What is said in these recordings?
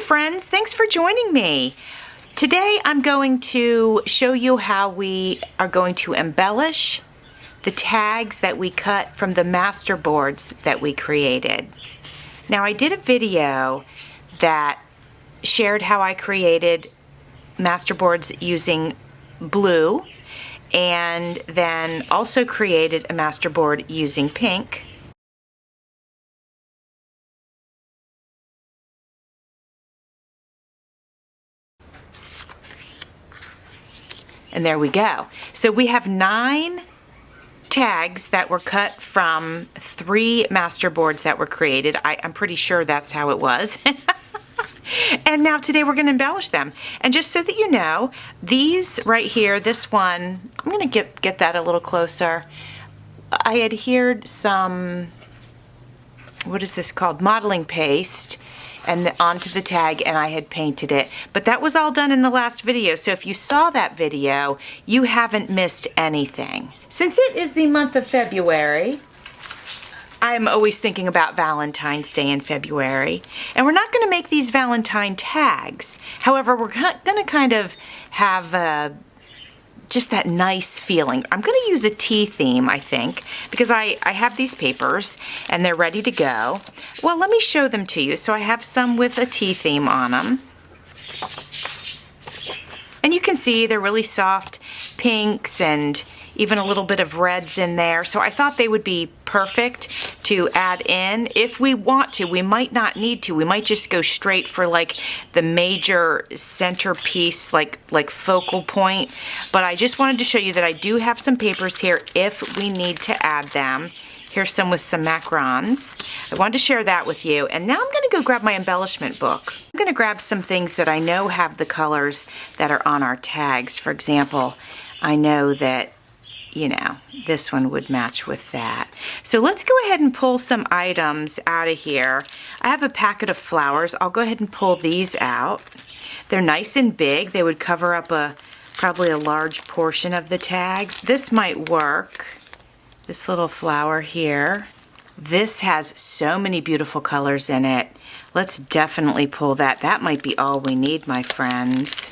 friends, thanks for joining me. Today I'm going to show you how we are going to embellish the tags that we cut from the master boards that we created. Now I did a video that shared how I created master boards using blue and then also created a master board using pink. And there we go. So we have 9 tags that were cut from 3 master boards that were created. I'm pretty sure that's how it was. And now today we're going to embellish them. And just so that you know, these right here, this one, I'm going to get that a little closer. I adhered some, what is this called? Modeling paste and onto the tag, and I had painted it. But that was all done in the last video, so if you saw that video, you haven't missed anything. Since it is the month of February, I'm always thinking about Valentine's Day in February, and we're not going to make these Valentine tags. However, we're going to kind of have just that nice feeling. I'm going to use a tea theme, I think, because I have these papers and they're ready to go. Well, let me show them to you. So I have some with a tea theme on them. And you can see they're really soft pinks and even a little bit of reds in there. So I thought they would be perfect to add in. If we want to, we might not need to. We might just go straight for like the major centerpiece, like focal point. But I just wanted to show you that I do have some papers here if we need to add them. Here's some with some macarons. I wanted to share that with you. And now I'm going to go grab my embellishment book. I'm going to grab some things that I know have the colors that are on our tags. For example, I know that, you know, this one would match with that. So let's go ahead and pull some items out of here. I have a packet of flowers. I'll go ahead and pull these out. They're nice and big. They would cover up probably a large portion of the tags. This might work. This little flower here. This has so many beautiful colors in it. Let's definitely pull that. That might be all we need, my friends.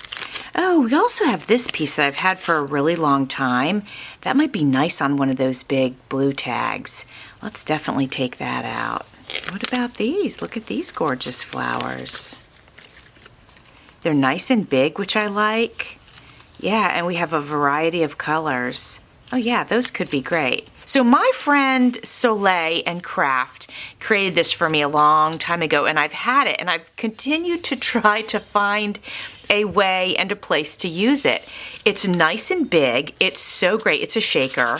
Oh, we also have this piece that I've had for a really long time. That might be nice on one of those big blue tags. Let's definitely take that out. What about these? Look at these gorgeous flowers. They're nice and big, which I like. Yeah, and we have a variety of colors. Oh yeah, those could be great. So my friend Soleil and Craft created this for me a long time ago, and I've had it, and I've continued to try to find a way and a place to use it. It's nice and big. It's so great. It's a shaker.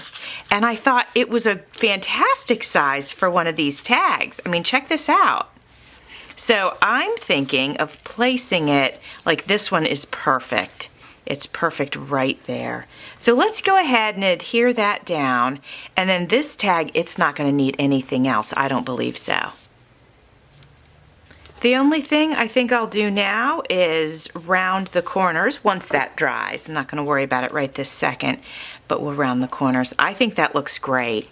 And I thought it was a fantastic size for one of these tags. I mean, check this out. So I'm thinking of placing it like this one is perfect. It's perfect right there. So let's go ahead and adhere that down. And then this tag, it's not going to need anything else. I don't believe so. The only thing I think I'll do now is round the corners once that dries. I'm not going to worry about it right this second, but we'll round the corners. I think that looks great.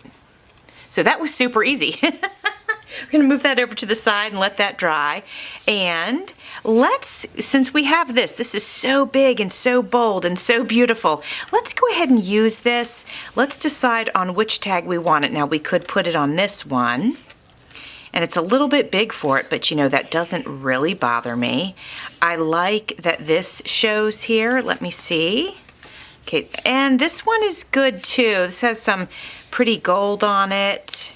So that was super easy. We're going to move that over to the side and let that dry. And since we have this is so big and so bold and so beautiful, let's go ahead and use this. Let's decide on which tag we want it. Now we could put it on this one. And it's a little bit big for it, but you know, that doesn't really bother me. I like that this shows here. Let me see. Okay, and this one is good too. This has some pretty gold on it.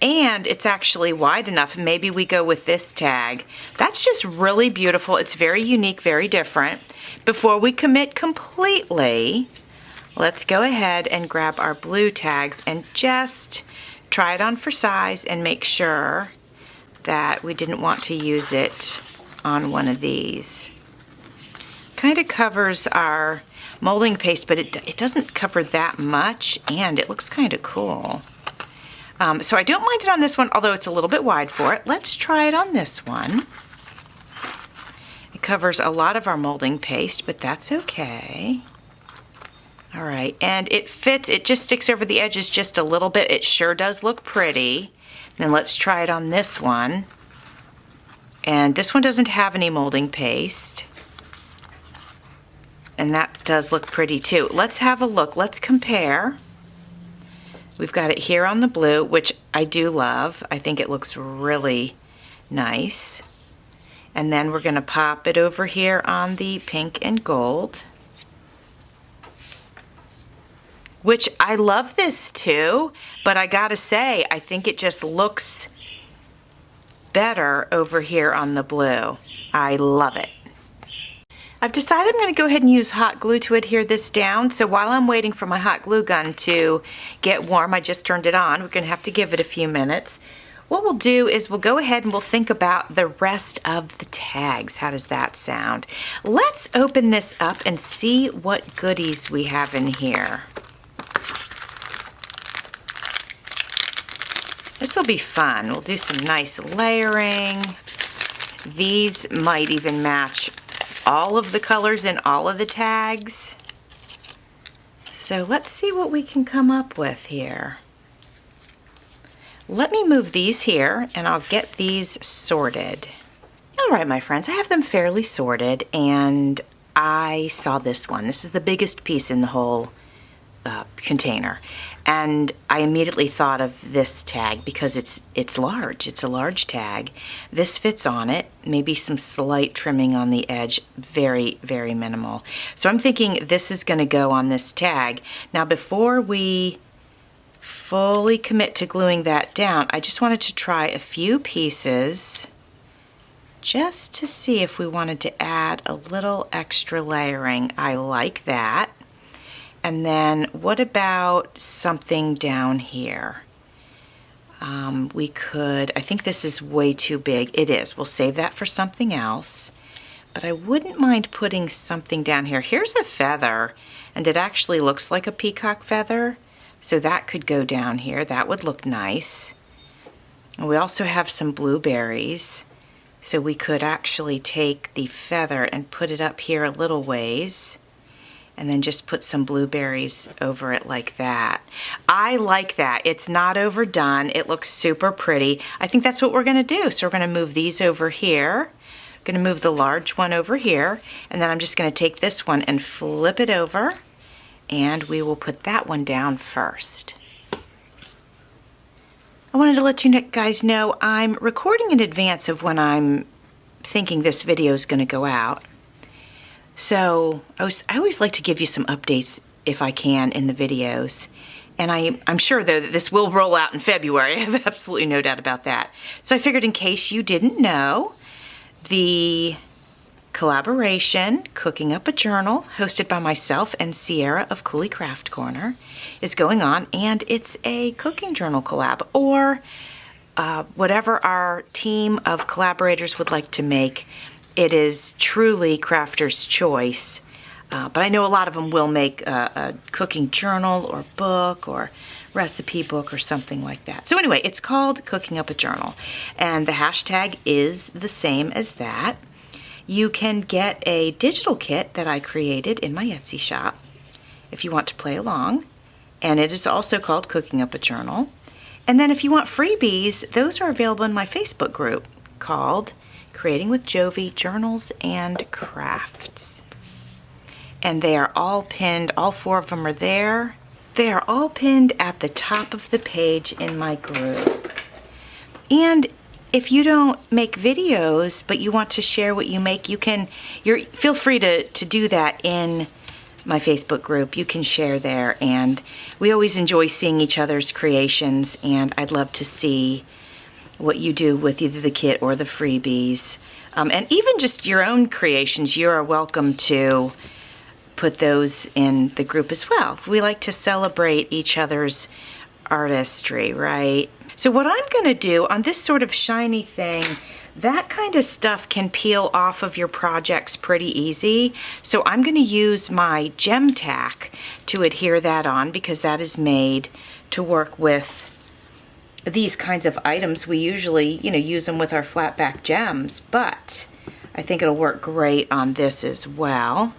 And it's actually wide enough. Maybe we go with this tag. That's just really beautiful. It's very unique, very different. Before we commit completely, let's go ahead and grab our blue tags and just try it on for size and make sure that we didn't want to use it on one of these. Kind of covers our molding paste, but it doesn't cover that much, and it looks kind of cool. So I don't mind it on this one, although it's a little bit wide for it. Let's try it on this one. It covers a lot of our molding paste, but that's okay. All right, and it fits, it just sticks over the edges just a little bit. It sure does look pretty. Then let's try it on this one. And this one doesn't have any molding paste. And that does look pretty too. Let's have a look. Let's compare. We've got it here on the blue, which I do love. I think it looks really nice. And then we're going to pop it over here on the pink and gold, which I love this too, but I gotta say, I think it just looks better over here on the blue. I love it. I've decided I'm going to go ahead and use hot glue to adhere this down. So while I'm waiting for my hot glue gun to get warm, I just turned it on. We're going to have to give it a few minutes. What we'll do is we'll go ahead and we'll think about the rest of the tags. How does that sound? Let's open this up and see what goodies we have in here. This will be fun. We'll do some nice layering. These might even match all of the colors in all of the tags. So let's see what we can come up with here. Let me move these here and I'll get these sorted. All right, my friends, I have them fairly sorted and I saw this one. This is the biggest piece in the whole container. And I immediately thought of this tag because it's large. It's a large tag. This fits on it. Maybe some slight trimming on the edge. Very, very minimal. So I'm thinking this is going to go on this tag. Now before we fully commit to gluing that down, I just wanted to try a few pieces just to see if we wanted to add a little extra layering. I like that. And then what about something down here? We could, I think this is way too big. It is. We'll save that for something else. But I wouldn't mind putting something down here. Here's a feather, and it actually looks like a peacock feather. So that could go down here. That would look nice. And we also have some blueberries. So we could actually take the feather and put it up here a little ways. And then just put some blueberries over it like that. I like that. It's not overdone. It looks super pretty. I think that's what we're going to do. So we're going to move these over here. I'm going to move the large one over here. And then I'm just going to take this one and flip it over. And we will put that one down first. I wanted to let you guys know I'm recording in advance of when I'm thinking this video is going to go out. So I always like to give you some updates if I can in the videos. And I'm sure though that this will roll out in February. I have absolutely no doubt about that. So I figured in case you didn't know, the collaboration, Cooking Up a Journal, hosted by myself and Sierra of Cooley Craft Corner, is going on, and it's a cooking journal collab, or whatever our team of collaborators would like to make. It is truly crafter's choice, but I know a lot of them will make a cooking journal or book or recipe book or something like that. So anyway, it's called Cooking Up a Journal, and the hashtag is the same as that. You can get a digital kit that I created in my Etsy shop if you want to play along, and it is also called Cooking Up a Journal. And then if you want freebies, those are available in my Facebook group called Creating with Jovi Journals and Crafts. And they are all pinned, all 4 of them are there. They are all pinned at the top of the page in my group. And if you don't make videos, but you want to share what you make, feel free to do that in my Facebook group. You can share there, and we always enjoy seeing each other's creations, and I'd love to see what you do with either the kit or the freebies. And even just your own creations, you are welcome to put those in the group as well. We like to celebrate each other's artistry, right? So what I'm going to do on this sort of shiny thing, that kind of stuff can peel off of your projects pretty easy. So I'm going to use my gem tack to adhere that on, because that is made to work with these kinds of items. We usually, use them with our flat back gems, but I think it'll work great on this as well.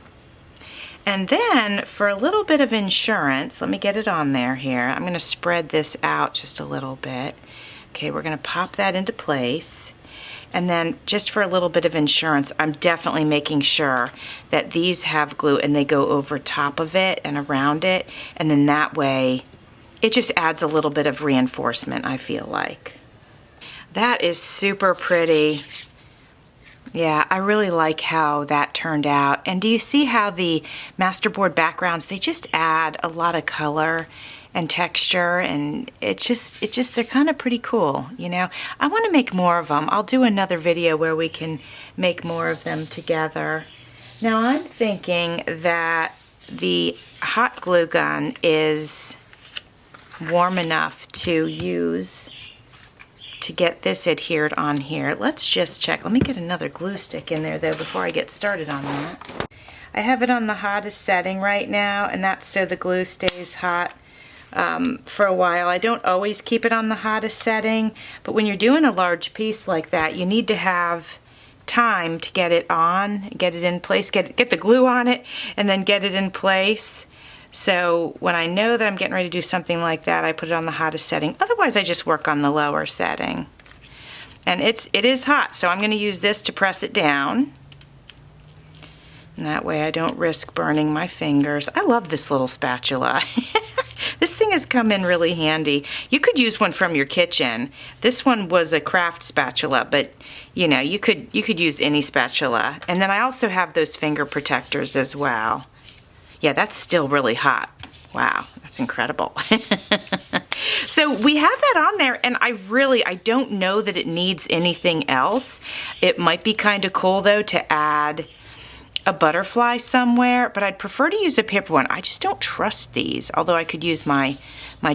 And then for a little bit of insurance, let me get it on there here. I'm going to spread this out just a little bit. Okay, we're going to pop that into place. And then just for a little bit of insurance, I'm definitely making sure that these have glue and they go over top of it and around it. And then that way, it just adds a little bit of reinforcement, I feel like. That is super pretty. Yeah, I really like how that turned out. And do you see how the masterboard backgrounds, they just add a lot of color and texture, and they're kind of pretty cool, you know. I want to make more of them. I'll do another video where we can make more of them together. Now I'm thinking that the hot glue gun is warm enough to use to get this adhered on here. Let's just check. Let me get another glue stick in there though before I get started on that. I have it on the hottest setting right now, and that's so the glue stays hot for a while. I don't always keep it on the hottest setting, but when you're doing a large piece like that, you need to have time to get it on, get it in place, get the glue on it, and then get it in place. So when I know that I'm getting ready to do something like that, I put it on the hottest setting. Otherwise, I just work on the lower setting. And it is hot, so I'm going to use this to press it down. And that way I don't risk burning my fingers. I love this little spatula. This thing has come in really handy. You could use one from your kitchen. This one was a craft spatula, but you know, you could use any spatula. And then I also have those finger protectors as well. Yeah, that's still really hot. Wow, that's incredible. So we have that on there, and I don't know that it needs anything else. It might be kind of cool though to add a butterfly somewhere, but I'd prefer to use a paper one. I just don't trust these, although I could use my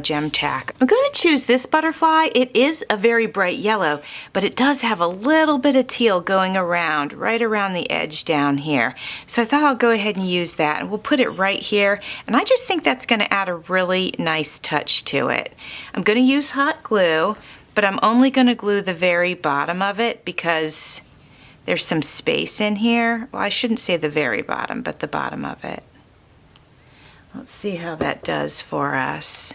gem tack. I'm going to choose this butterfly. It is a very bright yellow, but it does have a little bit of teal going around, right around the edge down here. So I thought I'll go ahead and use that, and we'll put it right here, and I just think that's going to add a really nice touch to it. I'm going to use hot glue, but I'm only going to glue the very bottom of it because there's some space in here. Well, I shouldn't say the very bottom, but the bottom of it. Let's see how that does for us.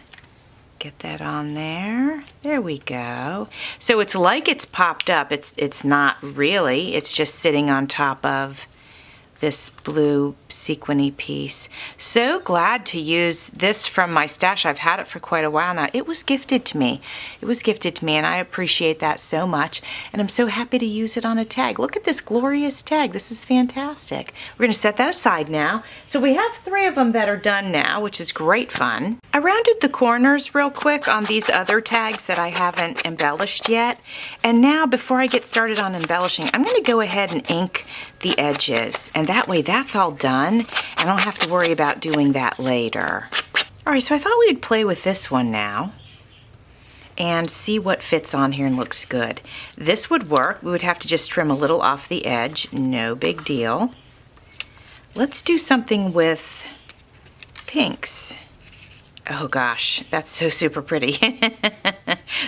Get that on there. There we go. So it's like it's popped up. It's not really. It's just sitting on top of this blue sequiny piece. So glad to use this from my stash. I've had it for quite a while now. It was gifted to me. It was gifted to me, and I appreciate that so much. And I'm so happy to use it on a tag. Look at this glorious tag. This is fantastic. We're going to set that aside now. So we have 3 of them that are done now, which is great fun. I rounded the corners real quick on these other tags that I haven't embellished yet. And now, before I get started on embellishing, I'm going to go ahead and ink the edges. And that way that's all done. I don't have to worry about doing that later. All right, so I thought we'd play with this one now and see what fits on here and looks good. This would work. We would have to just trim a little off the edge. No big deal. Let's do something with pinks. Oh gosh, that's so super pretty.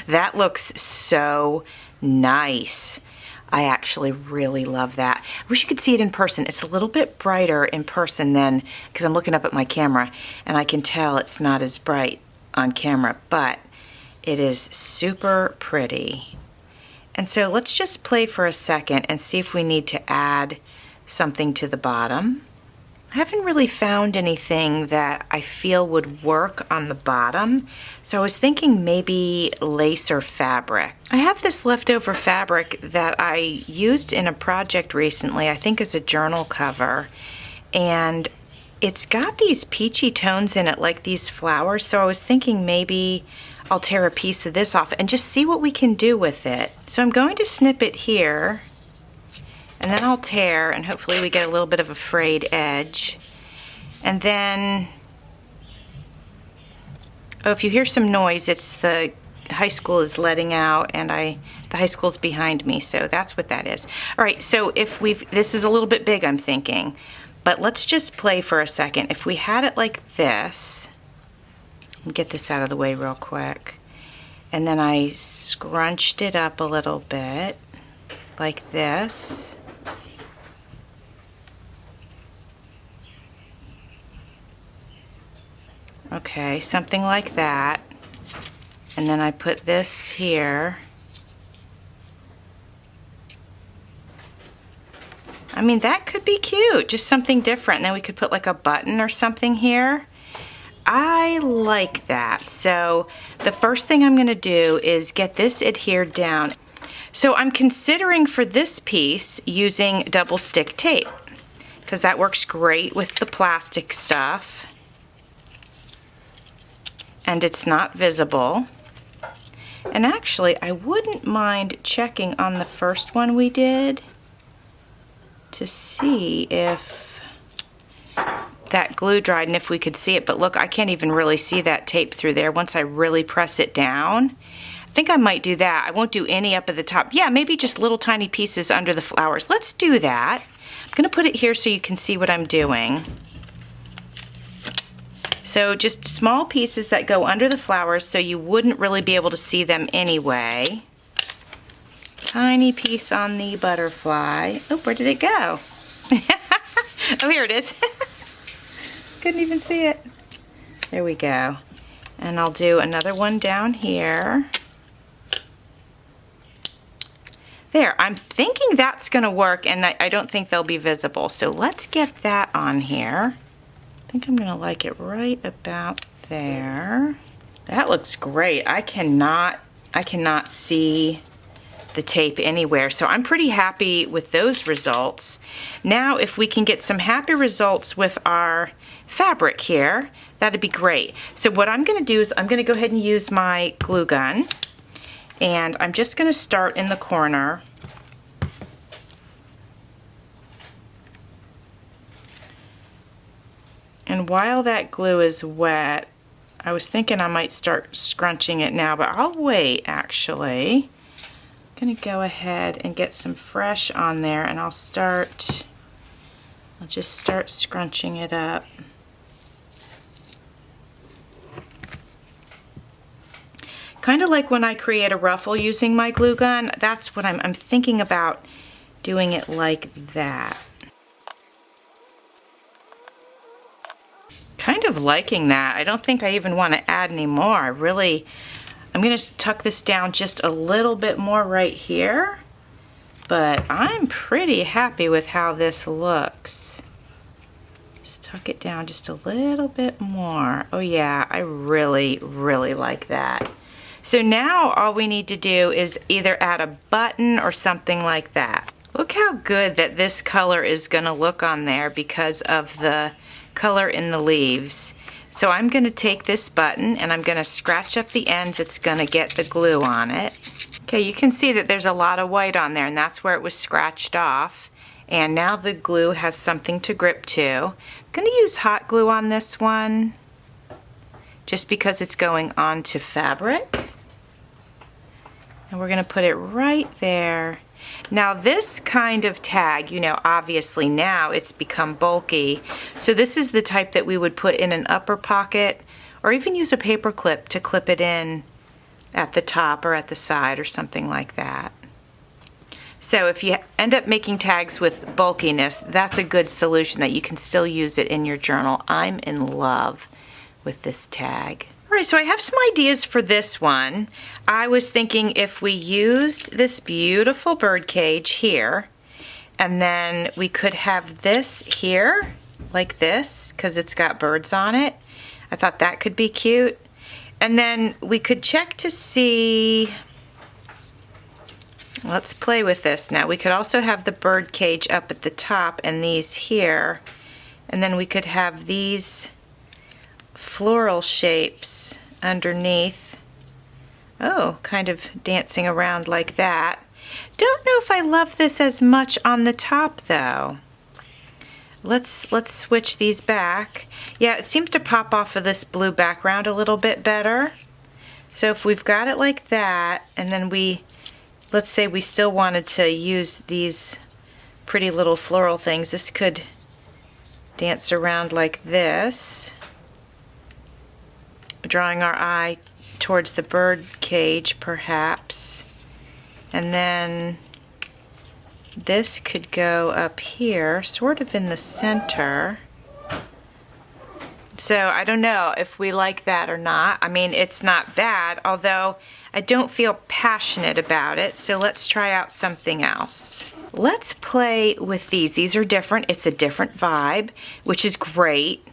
That looks so nice. I actually really love that. I wish you could see it in person. It's a little bit brighter in person than, because I'm looking up at my camera and I can tell it's not as bright on camera, but it is super pretty. And so let's just play for a second and see if we need to add something to the bottom. I haven't really found anything that I feel would work on the bottom, so I was thinking maybe lace or fabric. I have this leftover fabric that I used in a project recently, I think as a journal cover, and it's got these peachy tones in it like these flowers, so I was thinking maybe I'll tear a piece of this off and just see what we can do with it. So I'm going to snip it here, and then I'll tear, and hopefully we get a little bit of a frayed edge. And then, oh, if you hear some noise, it's the high school is letting out, and the high school's behind me, so that's what that is. All right, so if this is a little bit big, I'm thinking, but let's just play for a second. If we had it like this, get this out of the way real quick, and then I scrunched it up a little bit, like this. Okay, something like that. And then I put this here. I mean, that could be cute, just something different. And then we could put like a button or something here. I like that. So the first thing I'm gonna do is get this adhered down. So I'm considering for this piece using double stick tape because that works great with the plastic stuff and it's not visible. And actually, I wouldn't mind checking on the first one we did to see if that glue dried and if we could see it. But look, I can't even really see that tape through there once I really press it down. I think I might do that. I won't do any up at the top. Yeah, maybe just little tiny pieces under the flowers. Let's do that. I'm gonna put it here so you can see what I'm doing. So just small pieces that go under the flowers so you wouldn't really be able to see them anyway. Tiny piece on the butterfly. Oh, where did it go? Oh, here it is. Couldn't even see it. There we go. And I'll do another one down here. There, I'm thinking that's gonna work and I don't think they'll be visible. So let's get that on here. I think I'm gonna like it right about there. That looks great. I cannot see the tape anywhere. So I'm pretty happy with those results. Now, if we can get some happy results with our fabric here, that'd be great. So what I'm gonna do is I'm gonna go ahead and use my glue gun. And I'm just gonna start in the corner. And while that glue is wet, I was thinking I might start scrunching it now, but I'll wait actually. I'm gonna go ahead and get some fresh on there and I'll just start scrunching it up. Kind of like when I create a ruffle using my glue gun, that's what I'm thinking about doing it like that. Kind of liking that. I don't think I even want to add any more. I'm going to tuck this down just a little bit more right here, but I'm pretty happy with how this looks. Just tuck it down just a little bit more. Oh yeah, I really, really like that. So now all we need to do is either add a button or something like that. Look how good that this color is going to look on there because of the color in the leaves. So I'm going to take this button and I'm going to scratch up the end that's going to get the glue on it. Okay, you can see that there's a lot of white on there and that's where it was scratched off. And now the glue has something to grip to. I'm going to use hot glue on this one just because it's going onto fabric. And we're going to put it right there. Now this kind of tag, you know, obviously now it's become bulky. So this is the type that we would put in an upper pocket or even use a paper clip to clip it in at the top or at the side or something like that. So if you end up making tags with bulkiness, that's a good solution that you can still use it in your journal. I'm in love with this tag. All right, so I have some ideas for this one. I was thinking if we used this beautiful bird cage here, and then we could have this here, like this, because it's got birds on it. I thought that could be cute. And then we could check to see, let's play with this now. We could also have the bird cage up at the top and these here. And then we could have these floral shapes underneath. Oh, kind of dancing around like that. Don't know if I love this as much on the top though. Let's switch these back. Yeah, it seems to pop off of this blue background a little bit better. So if we've got it like that, and then let's say we still wanted to use these pretty little floral things, this could dance around like this, drawing our eye towards the bird cage perhaps. And then this could go up here, sort of in the center. So I don't know if we like that or not. I mean, it's not bad, although I don't feel passionate about it. So let's try out something else. Let's play with these. These are different. It's a different vibe, which is great.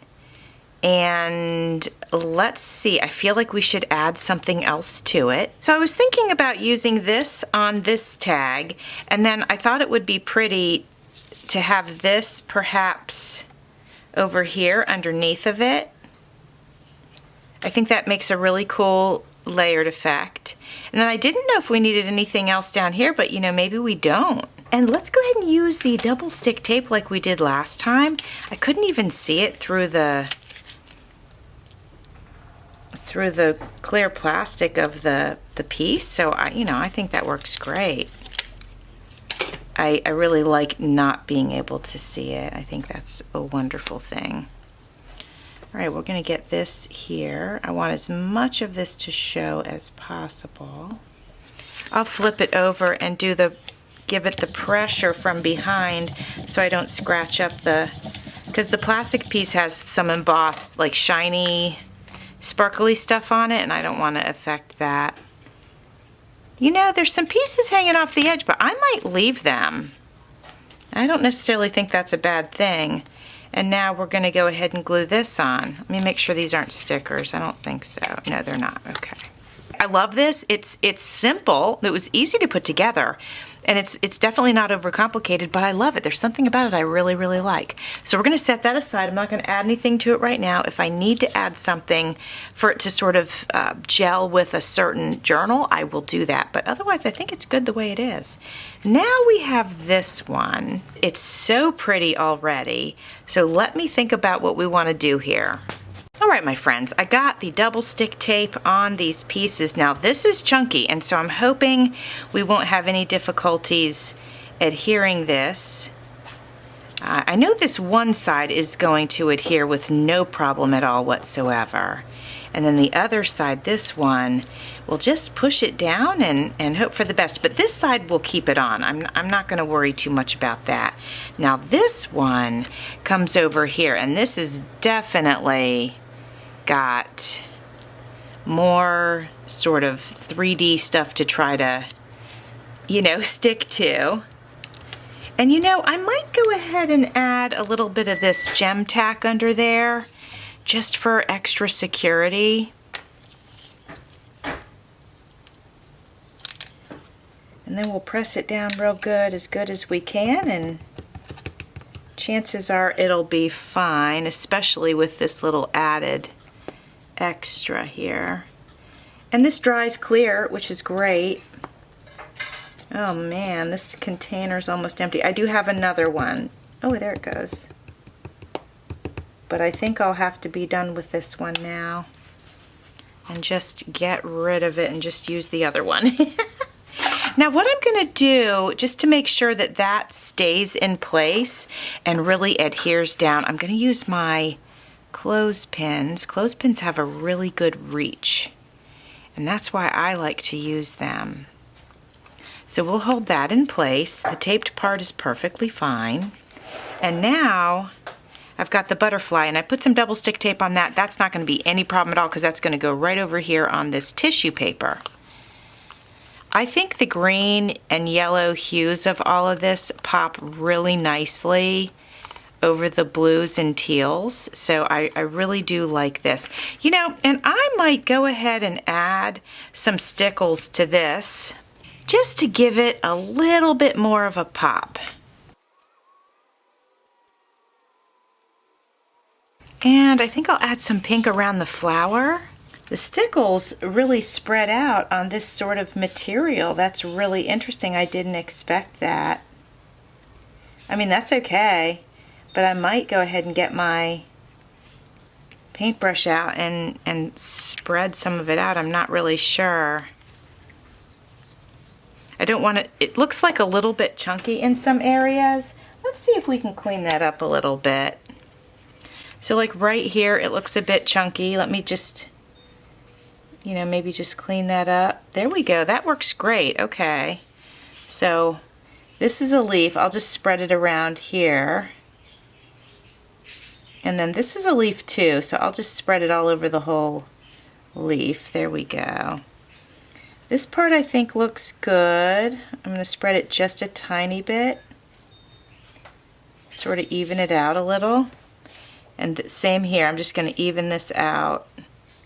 And let's see, I feel like we should add something else to it. So I was thinking about using this on this tag, and then I thought it would be pretty to have this perhaps over here underneath of it. I think that makes a really cool layered effect. And then I didn't know if we needed anything else down here, but you know, maybe we don't. And let's go ahead and use the double stick tape like we did last time. I couldn't even see it through the clear plastic of the piece, so I think that works great. I really like not being able to see it. I think that's a wonderful thing. All right, we're going to get this here. I want as much of this to show as possible. I'll flip it over and give it the pressure from behind so I don't scratch up because the plastic piece has some embossed, like shiny, sparkly stuff on it, and I don't want to affect that. You know, there's some pieces hanging off the edge, but I might leave them. I don't necessarily think that's a bad thing. And now we're going to go ahead and glue this on. Let me make sure these aren't stickers. I don't think so. No, they're not. Okay. I love this. It's simple. It was easy to put together. And it's definitely not overcomplicated, but I love it. There's something about it I really, really like. So we're going to set that aside. I'm not going to add anything to it right now. If I need to add something for it to sort of gel with a certain journal, I will do that. But otherwise, I think it's good the way it is. Now we have this one. It's so pretty already. So let me think about what we want to do here. All right, my friends, I got the double stick tape on these pieces. Now this is chunky, and so I'm hoping we won't have any difficulties adhering this. I know this one side is going to adhere with no problem at all whatsoever. And then the other side, this one, we'll just push it down and hope for the best. But this side will keep it on. I'm not going to worry too much about that. Now this one comes over here, and this is definitely got more sort of 3D stuff to try to, stick to. And I might go ahead and add a little bit of this gem tack under there just for extra security. And then we'll press it down real good as we can, and chances are it'll be fine, especially with this little added extra here. And this dries clear, which is great. Oh man, this container's almost empty. I do have another one. Oh, there it goes. But I think I'll have to be done with this one now and just get rid of it and just use the other one. Now what I'm going to do, just to make sure that that stays in place and really adheres down, I'm going to use my clothespins. Clothespins have a really good reach, and that's why I like to use them. So we'll hold that in place. The taped part is perfectly fine. And now I've got the butterfly, and I put some double stick tape on that. That's not going to be any problem at all because that's going to go right over here on this tissue paper. I think the green and yellow hues of all of this pop really nicely over the blues and teals, so I really do like this. And I might go ahead and add some stickles to this just to give it a little bit more of a pop. And I think I'll add some pink around the flower. The stickles really spread out on this sort of material. That's really interesting. I didn't expect that. I mean, that's okay. But I might go ahead and get my paintbrush out and spread some of it out. I'm not really sure. I don't want it looks like a little bit chunky in some areas. Let's see if we can clean that up a little bit. So like right here, it looks a bit chunky. Let me just, maybe just clean that up. There we go. That works great. Okay. So this is a leaf. I'll just spread it around here. And then this is a leaf too, so I'll just spread it all over the whole leaf. There we go. This part I think looks good. I'm going to spread it just a tiny bit. Sort of even it out a little. And same here, I'm just going to even this out.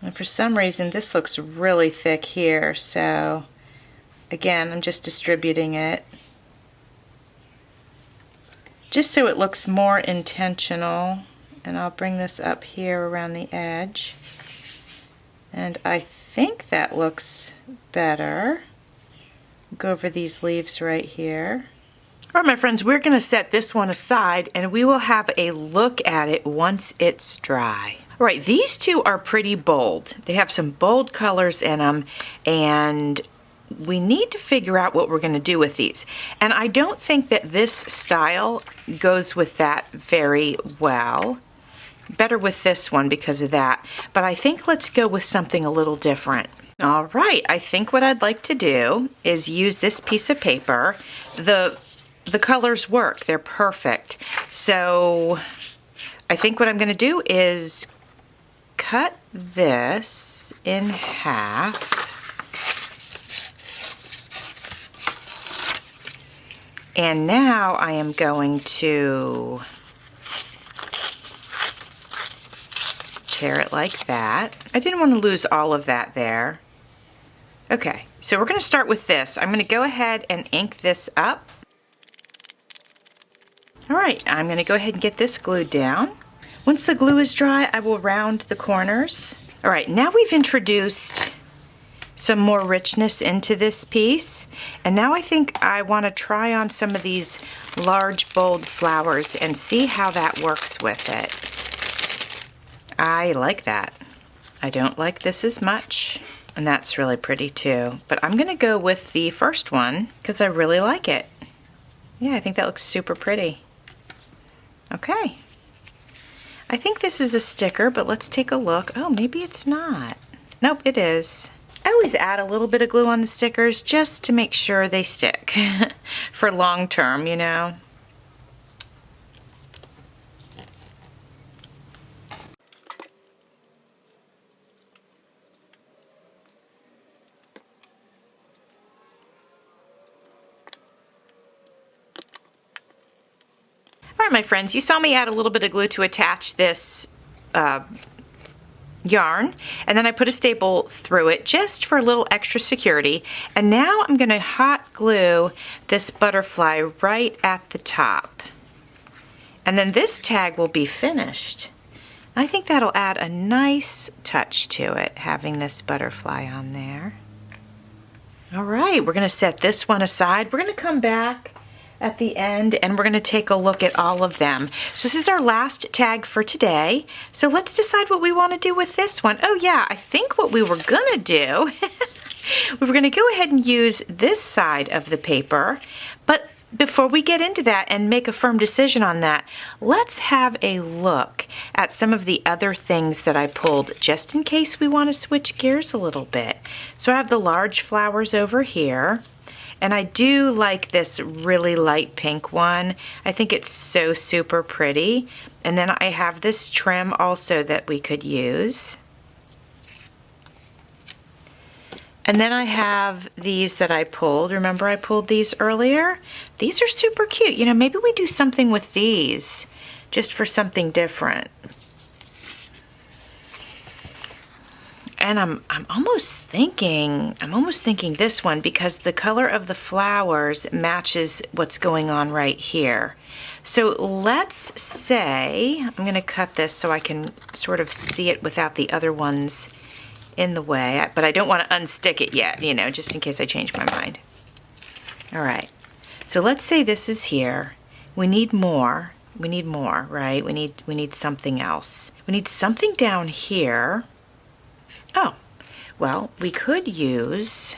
And for some reason this looks really thick here, so again, I'm just distributing it. Just so it looks more intentional. And I'll bring this up here around the edge. And I think that looks better. Go over these leaves right here. All right, my friends, we're going to set this one aside and we will have a look at it once it's dry. All right, these two are pretty bold. They have some bold colors in them, and we need to figure out what we're going to do with these. And I don't think that this style goes with that very well. Better with this one because of that. But I think let's go with something a little different. All right, I think what I'd like to do is use this piece of paper. The colors work, they're perfect. So I think what I'm going to do is cut this in half. And now I am going to tear it like that. I didn't want to lose all of that there. Okay, so we're going to start with this. I'm going to go ahead and ink this up. All right, I'm going to go ahead and get this glued down. Once the glue is dry, I will round the corners. All right, now we've introduced some more richness into this piece. And now I think I want to try on some of these large, bold flowers and see how that works with it. I like that. I don't like this as much. And that's really pretty too. But I'm going to go with the first one because I really like it. Yeah, I think that looks super pretty. Okay. I think this is a sticker, but let's take a look. Oh, maybe it's not. Nope, it is. I always add a little bit of glue on the stickers just to make sure they stick for long term, you know. All right, my friends, you saw me add a little bit of glue to attach this yarn, and then I put a staple through it just for a little extra security. And now I'm going to hot glue this butterfly right at the top. And then this tag will be finished. I think that'll add a nice touch to it, having this butterfly on there. All right, we're going to set this one aside. We're going to come back at the end and we're going to take a look at all of them. So this is our last tag for today. So let's decide what we want to do with this one. Oh yeah, I think what we were going to do, we were going to go ahead and use this side of the paper. But before we get into that and make a firm decision on that, let's have a look at some of the other things that I pulled just in case we want to switch gears a little bit. So I have the large flowers over here. And I do like this really light pink one. I think it's so super pretty. And then I have this trim also that we could use. And then I have these that I pulled. Remember I pulled these earlier? These are super cute. You know, maybe we do something with these just for something different. And I'm almost thinking this one because the color of the flowers matches what's going on right here. So let's say, I'm going to cut this so I can sort of see it without the other ones in the way, but I don't want to unstick it yet, you know, just in case I change my mind. All right, so let's say this is here. We need more, right? We need something else. We need something down here. Oh, well, we could use,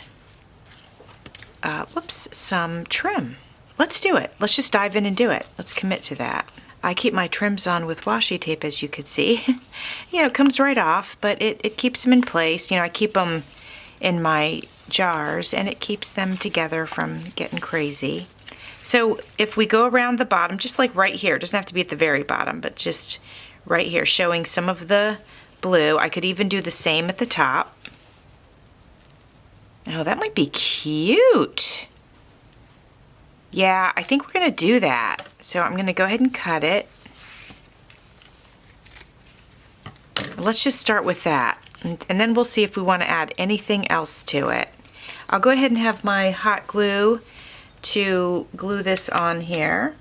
some trim. Let's do it. Let's just dive in and do it. Let's commit to that. I keep my trims on with washi tape, as you could see. You know, it comes right off, but it keeps them in place. You know, I keep them in my jars, and it keeps them together from getting crazy. So if we go around the bottom, just like right here, it doesn't have to be at the very bottom, but just right here, showing some of the blue. I could even do the same at the top. Oh, that might be cute. Yeah, I think we're gonna do that. So I'm gonna go ahead and cut it. Let's just start with that. And then we'll see if we want to add anything else to it. I'll go ahead and have my hot glue to glue this on here.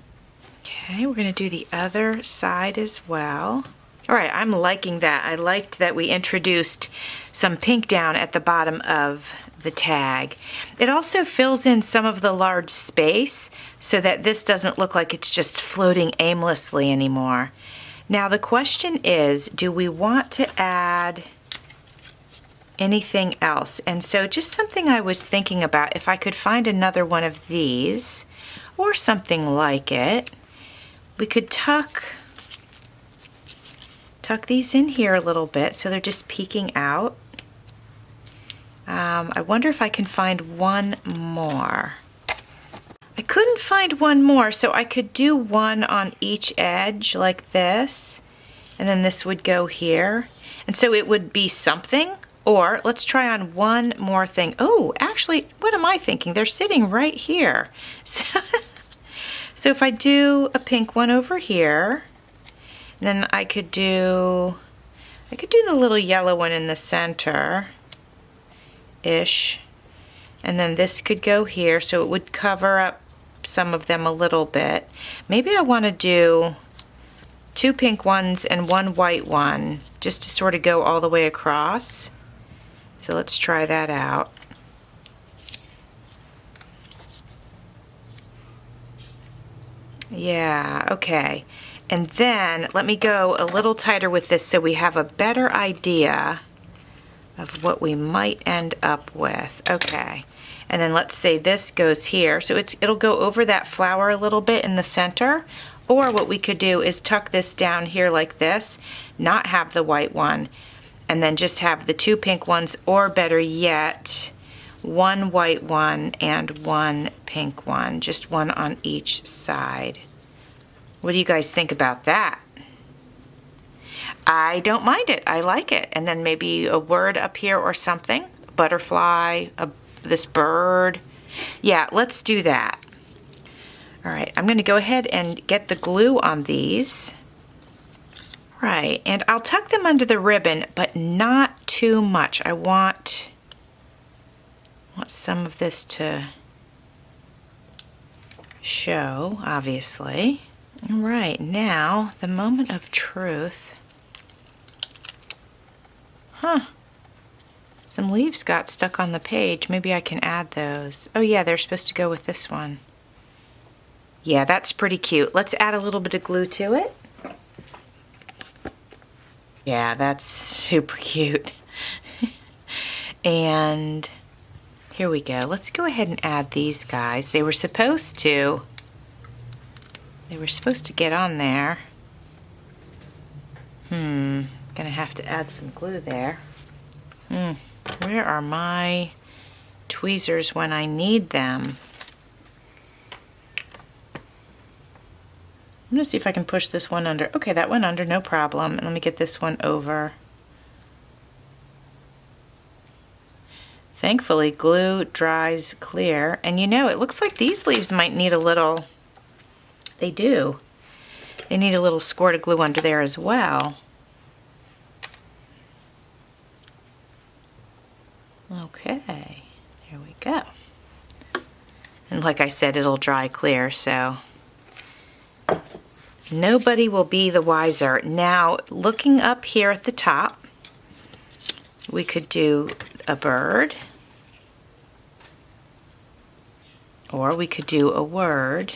Okay, we're gonna do the other side as well. All right, I'm liking that. I liked that we introduced some pink down at the bottom of the tag. It also fills in some of the large space so that this doesn't look like it's just floating aimlessly anymore. Now the question is, do we want to add anything else? And so just something I was thinking about, if I could find another one of these or something like it, we could tuck these in here a little bit so they're just peeking out. I wonder if I can find one more. I couldn't find one more, so I could do one on each edge like this, and then this would go here. And so it would be something, or let's try on one more thing. Oh, actually, what am I thinking? They're sitting right here. So if I do a pink one over here, then I could do the little yellow one in the center-ish. And then this could go here, so it would cover up some of them a little bit. Maybe I want to do 2 pink ones and 1 white one, just to sort of go all the way across. So let's try that out. Yeah, okay. And then let me go a little tighter with this so we have a better idea of what we might end up with. Okay. And then let's say this goes here. So it'll go over that flower a little bit in the center. Or what we could do is tuck this down here like this, not have the white one, and then just have the 2 pink ones, or better yet, 1 white one and 1 pink one, just one on each side. What do you guys think about that? I don't mind it. I like it. And then maybe a word up here or something. Butterfly, this bird. Yeah, let's do that. All right, I'm going to go ahead and get the glue on these. Right, and I'll tuck them under the ribbon, but not too much. I want some of this to show, obviously. All right, now the moment of truth. Huh. Some leaves got stuck on the page. Maybe I can add those. Oh yeah, they're supposed to go with this one. Yeah, that's pretty cute. Let's add a little bit of glue to it. Yeah, that's super cute. And here we go. Let's go ahead and add these guys. They were supposed to get on there. Gonna have to add some glue there. Where are my tweezers when I need them? I'm gonna see if I can push this one under. Okay, that went under, no problem. And let me get this one over. Thankfully, glue dries clear. And you know, it looks like these leaves might need a little, they do. They need a little squirt of glue under there as well. Okay, here we go. And like I said, it'll dry clear, so nobody will be the wiser. Now, looking up here at the top, we could do a bird, or we could do a word,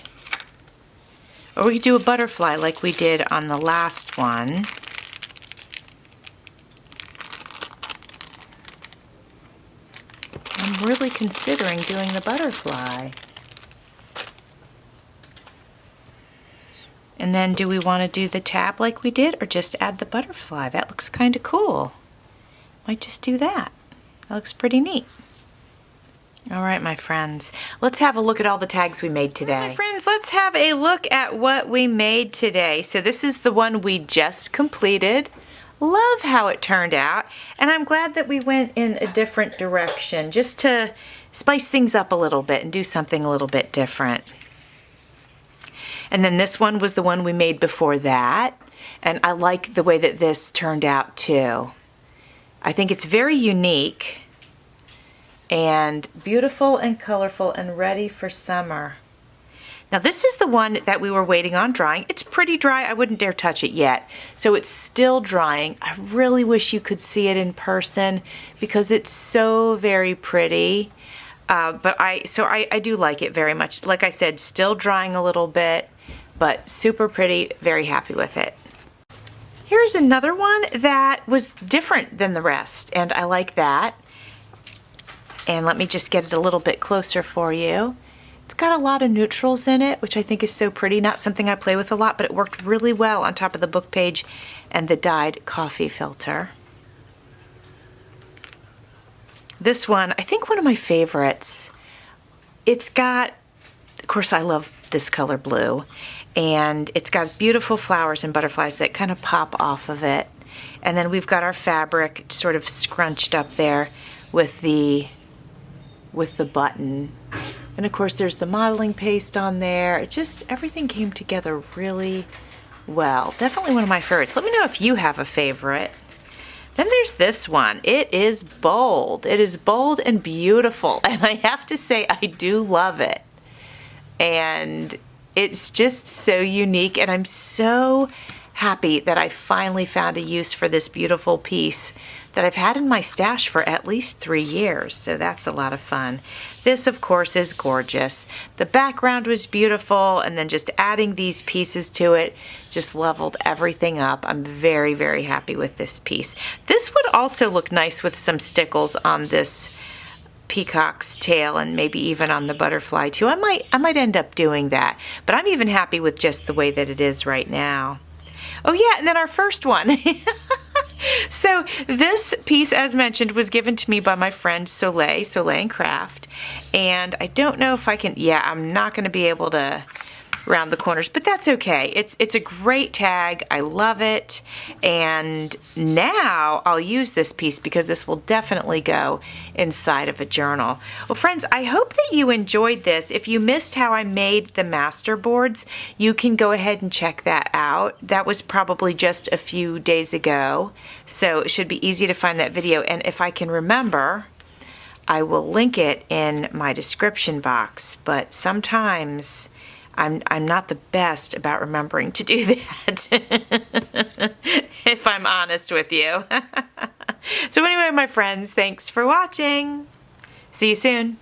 or we could do a butterfly like we did on the last one. I'm really considering doing the butterfly. And then do we want to do the tab like we did, or just add the butterfly? That looks kind of cool. Might just do that. That looks pretty neat. All right, my friends, let's have a look at all the tags we made today. All right, my friends, let's have a look at what we made today. So this is the one we just completed love how it turned out, and I'm glad that we went in a different direction just to spice things up a little bit and do something a little bit different. And then this one was the one we made before that, and I like the way that this turned out too. I think it's very unique and beautiful and colorful and ready for summer. Now this is the one that we were waiting on drying. It's pretty dry. I wouldn't dare touch it yet. So it's still drying. I really wish you could see it in person because it's so very pretty. But I do like it very much. Like I said, still drying a little bit, but super pretty. Very happy with it. Here's another one that was different than the rest, and I like that. And let me just get it a little bit closer for you. It's got a lot of neutrals in it, which I think is so pretty. Not something I play with a lot, but it worked really well on top of the book page and the dyed coffee filter. This one, I think one of my favorites. It's got, of course I love this color blue, and it's got beautiful flowers and butterflies that kind of pop off of it. And then we've got our fabric sort of scrunched up there with the button. And of course there's the modeling paste on there. It just, everything came together really well. Definitely one of my favorites. Let me know if you have a favorite. Then there's this one. It is bold. It is bold and beautiful. And I have to say, I do love it. And it's just so unique. And I'm so happy that I finally found a use for this beautiful piece that I've had in my stash for at least 3 years. So that's a lot of fun. This, of course, is gorgeous. The background was beautiful, and then just adding these pieces to it just leveled everything up. I'm very, very happy with this piece. This would also look nice with some stickles on this peacock's tail and maybe even on the butterfly too. I might end up doing that, but I'm even happy with just the way that it is right now. Oh yeah, and then our first one. So this piece, as mentioned, was given to me by my friend Soleil and Craft. And I don't know if I can, yeah, I'm not going to be able to round the corners, but that's okay. It's a great tag. I love it. And now I'll use this piece because this will definitely go inside of a journal. Well, friends, I hope that you enjoyed this. If you missed how I made the master boards, you can go ahead and check that out. That was probably just a few days ago, so it should be easy to find that video. And if I can remember, I will link it in my description box, but sometimes I'm not the best about remembering to do that, if I'm honest with you. So anyway, my friends, thanks for watching. See you soon.